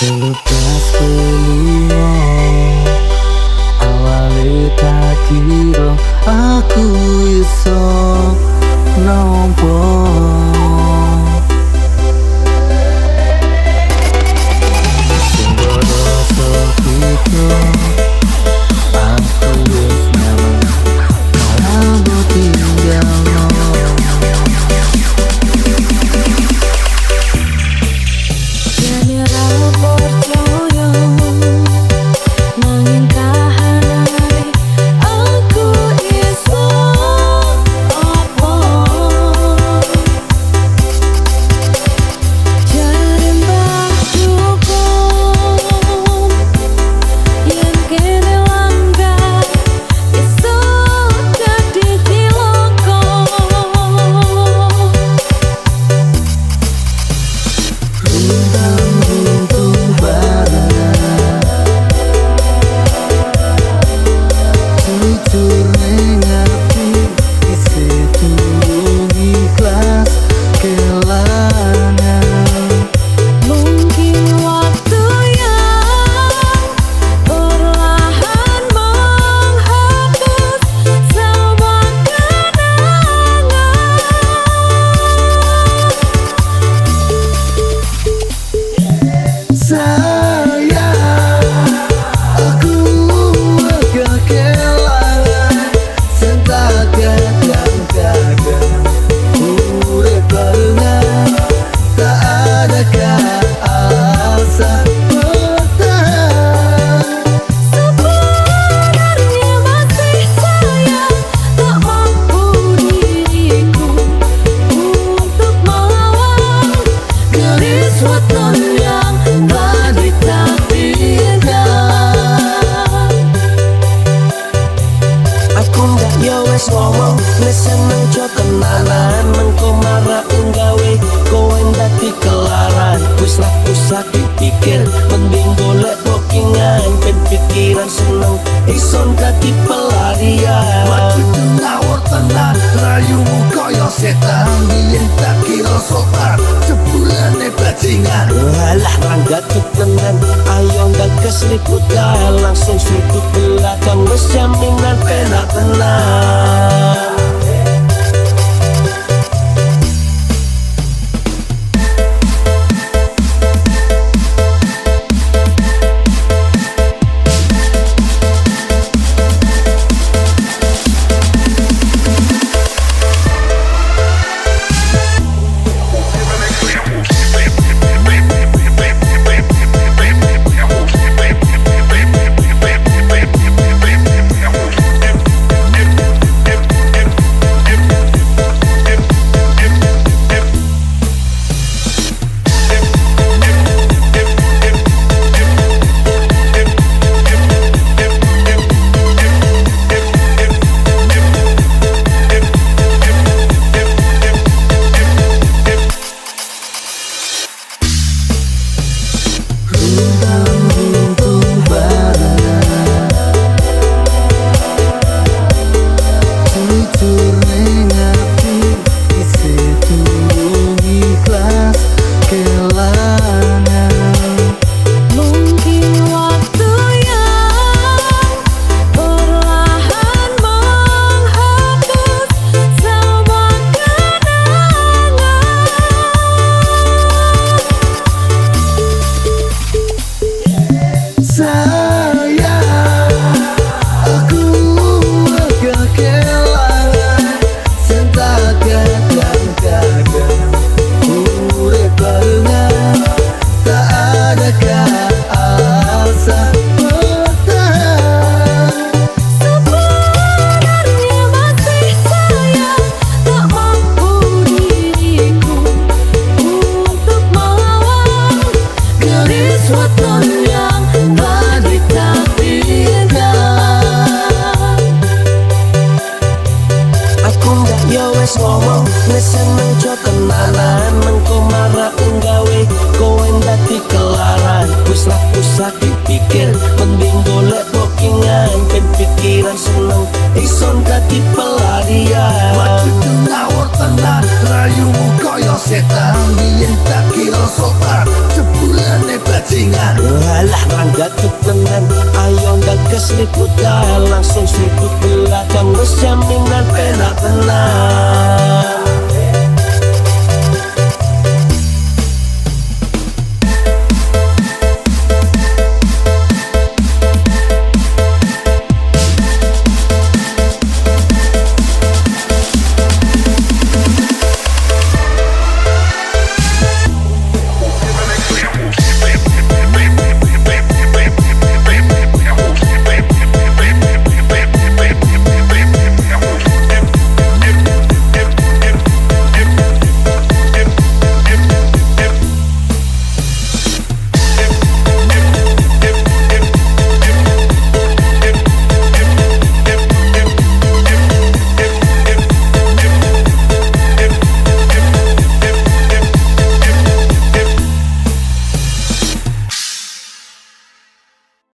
Selepas kelima awalnya tak kira aku iso nampa sing rasa pikir aku wis nyaman malah mbok tinggalno. Ngomong seneng jo kenalan mengko marah nggawe kowe dadi kelaran wis lah usah dipikir mending golek bookingan ben pikiran seneng ison dadi pelarian mati ngawur tenan rayumu kaya setan biyen tak kira sopan jebulane bajingan alah rangga tenan ayo gagas liputan langsung sudut belakang wis jaminan penak tenan. Biyen tak kira sopan Jebulane bajingan Alah rangga ketengan, ayo gagas liputan. Langsung sudut belakang, wes jaminan penak tenang.